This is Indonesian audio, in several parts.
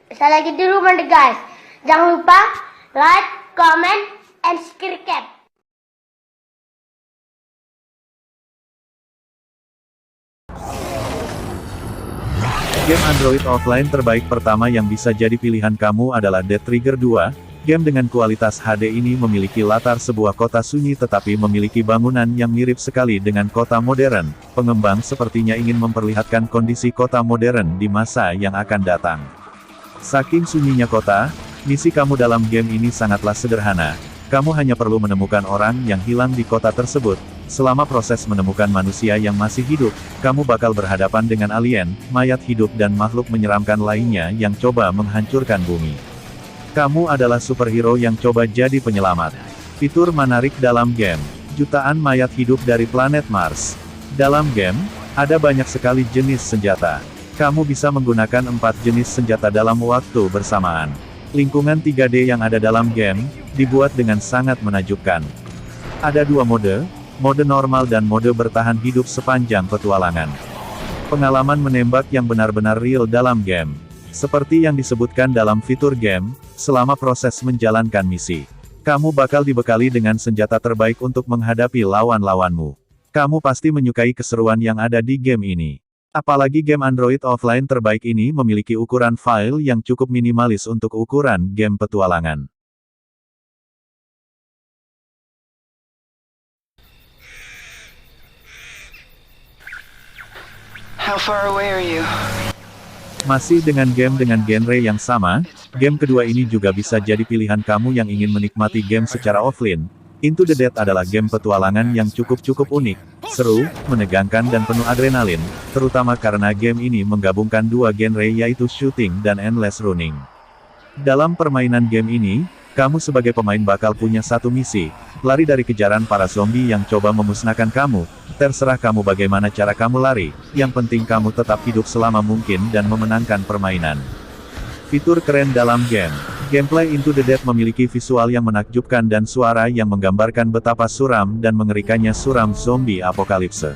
Saya lagi di rumah nih guys. Jangan lupa like, comment, and subscribe. Game Android offline terbaik pertama yang bisa jadi pilihan kamu adalah Dead Trigger 2. Game dengan kualitas HD ini memiliki latar sebuah kota sunyi tetapi memiliki bangunan yang mirip sekali dengan kota modern. Pengembang sepertinya ingin memperlihatkan kondisi kota modern di masa yang akan datang. Saking sunyinya kota, misi kamu dalam game ini sangatlah sederhana. Kamu hanya perlu menemukan orang yang hilang di kota tersebut. Selama proses menemukan manusia yang masih hidup, kamu bakal berhadapan dengan alien, mayat hidup dan makhluk menyeramkan lainnya yang coba menghancurkan bumi. Kamu adalah superhero yang coba jadi penyelamat. Fitur menarik dalam game. Jutaan mayat hidup dari planet Mars. Dalam game, ada banyak sekali jenis senjata. Kamu bisa menggunakan 4 jenis senjata dalam waktu bersamaan. Lingkungan 3D yang ada dalam game, dibuat dengan sangat menakjubkan. Ada 2 mode, mode normal dan mode bertahan hidup sepanjang petualangan. Pengalaman menembak yang benar-benar real dalam game. Seperti yang disebutkan dalam fitur game, selama proses menjalankan misi, kamu bakal dibekali dengan senjata terbaik untuk menghadapi lawan-lawanmu. Kamu pasti menyukai keseruan yang ada di game ini. Apalagi game Android offline terbaik ini memiliki ukuran file yang cukup minimalis untuk ukuran game petualangan. How far away are you? Masih dengan game dengan genre yang sama, game kedua ini juga bisa jadi pilihan kamu yang ingin menikmati game secara offline. Into the Dead adalah game petualangan yang cukup unik, seru, menegangkan dan penuh adrenalin, terutama karena game ini menggabungkan 2 genre yaitu shooting dan endless running. Dalam permainan game ini, kamu sebagai pemain bakal punya satu misi, lari dari kejaran para zombie yang coba memusnahkan kamu. Terserah kamu bagaimana cara kamu lari, yang penting kamu tetap hidup selama mungkin dan memenangkan permainan. Fitur keren dalam game. Gameplay Into the Dead memiliki visual yang menakjubkan dan suara yang menggambarkan betapa suram dan mengerikannya suram zombie apokalipse.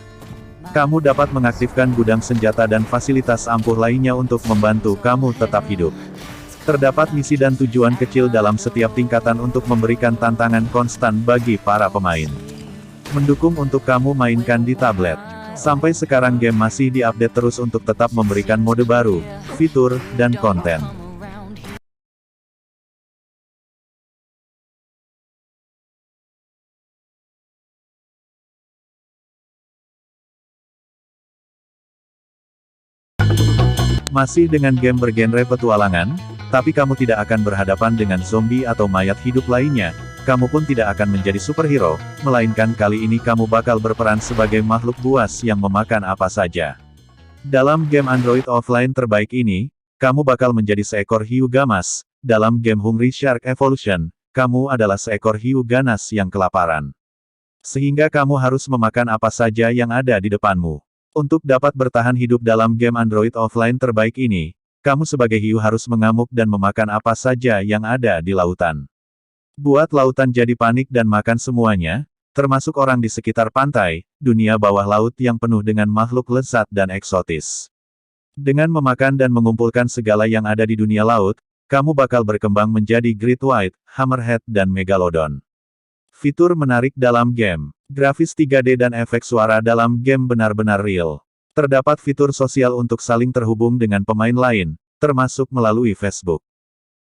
Kamu dapat mengaktifkan gudang senjata dan fasilitas ampuh lainnya untuk membantu kamu tetap hidup. Terdapat misi dan tujuan kecil dalam setiap tingkatan untuk memberikan tantangan konstan bagi para pemain. Mendukung untuk kamu mainkan di tablet. Sampai sekarang game masih diupdate terus untuk tetap memberikan mode baru, fitur, dan konten. Masih dengan game bergenre petualangan, tapi kamu tidak akan berhadapan dengan zombie atau mayat hidup lainnya. Kamu pun tidak akan menjadi superhero, melainkan kali ini kamu bakal berperan sebagai makhluk buas yang memakan apa saja. Dalam game Android offline terbaik ini, kamu bakal menjadi seekor hiu gamas. Dalam game Hungry Shark Evolution, kamu adalah seekor hiu ganas yang kelaparan. Sehingga kamu harus memakan apa saja yang ada di depanmu. Untuk dapat bertahan hidup dalam game Android offline terbaik ini, kamu sebagai hiu harus mengamuk dan memakan apa saja yang ada di lautan. Buat lautan jadi panik dan makan semuanya, termasuk orang di sekitar pantai, dunia bawah laut yang penuh dengan makhluk lezat dan eksotis. Dengan memakan dan mengumpulkan segala yang ada di dunia laut, kamu bakal berkembang menjadi Great White, Hammerhead dan Megalodon. Fitur menarik dalam game. Grafis 3D dan efek suara dalam game benar-benar real. Terdapat fitur sosial untuk saling terhubung dengan pemain lain, termasuk melalui Facebook.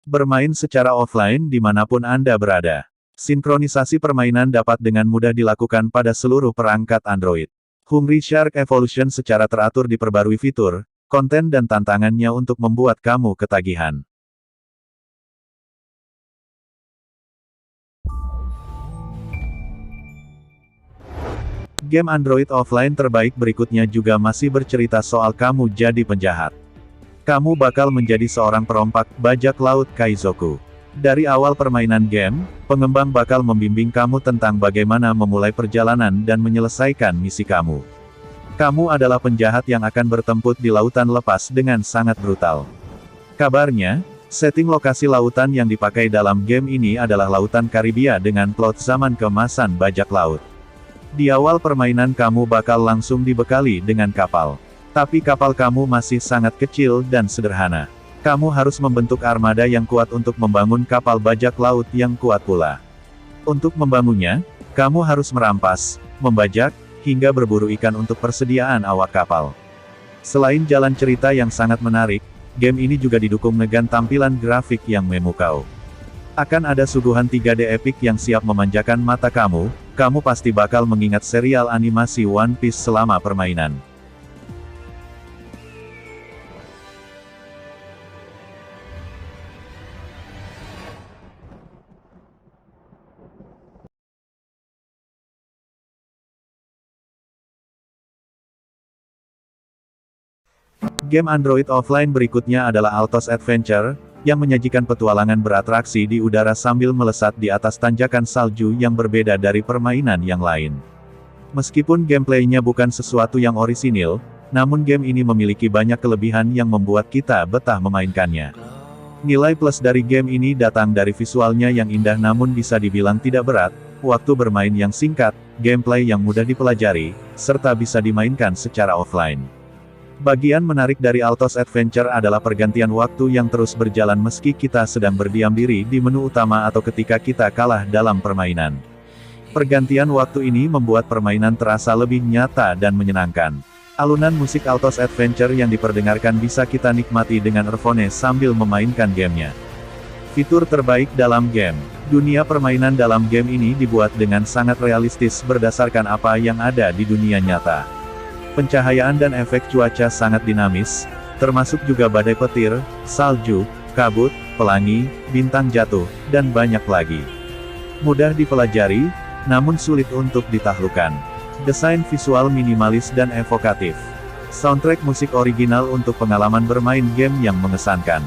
Bermain secara offline dimanapun Anda berada. Sinkronisasi permainan dapat dengan mudah dilakukan pada seluruh perangkat Android. Hungry Shark Evolution secara teratur diperbarui fitur, konten dan tantangannya untuk membuat kamu ketagihan. Game Android offline terbaik berikutnya juga masih bercerita soal kamu jadi penjahat. Kamu bakal menjadi seorang perompak bajak laut Kaizoku. Dari awal permainan game, pengembang bakal membimbing kamu tentang bagaimana memulai perjalanan dan menyelesaikan misi kamu. Kamu adalah penjahat yang akan bertempur di lautan lepas dengan sangat brutal. Kabarnya, setting lokasi lautan yang dipakai dalam game ini adalah Lautan Karibia dengan plot zaman keemasan bajak laut. Di awal permainan kamu bakal langsung dibekali dengan kapal. Tapi kapal kamu masih sangat kecil dan sederhana. Kamu harus membentuk armada yang kuat untuk membangun kapal bajak laut yang kuat pula. Untuk membangunnya, kamu harus merampas, membajak, hingga berburu ikan untuk persediaan awak kapal. Selain jalan cerita yang sangat menarik, game ini juga didukung dengan tampilan grafik yang memukau. Akan ada suguhan 3D epic yang siap memanjakan mata kamu pasti bakal mengingat serial animasi One Piece selama permainan. Game Android offline berikutnya adalah Altos Adventure, yang menyajikan petualangan beratraksi di udara sambil melesat di atas tanjakan salju yang berbeda dari permainan yang lain. Meskipun gameplaynya bukan sesuatu yang orisinil, namun game ini memiliki banyak kelebihan yang membuat kita betah memainkannya. Nilai plus dari game ini datang dari visualnya yang indah namun bisa dibilang tidak berat, waktu bermain yang singkat, gameplay yang mudah dipelajari, serta bisa dimainkan secara offline. Bagian menarik dari Altos Adventure adalah pergantian waktu yang terus berjalan meski kita sedang berdiam diri di menu utama atau ketika kita kalah dalam permainan. Pergantian waktu ini membuat permainan terasa lebih nyata dan menyenangkan. Alunan musik Altos Adventure yang diperdengarkan bisa kita nikmati dengan earphone sambil memainkan gamenya. Fitur terbaik dalam game. Dunia permainan dalam game ini dibuat dengan sangat realistis berdasarkan apa yang ada di dunia nyata. Pencahayaan dan efek cuaca sangat dinamis, termasuk juga badai petir, salju, kabut, pelangi, bintang jatuh, dan banyak lagi. Mudah dipelajari, namun sulit untuk ditaklukkan. Desain visual minimalis dan evokatif. Soundtrack musik original untuk pengalaman bermain game yang mengesankan.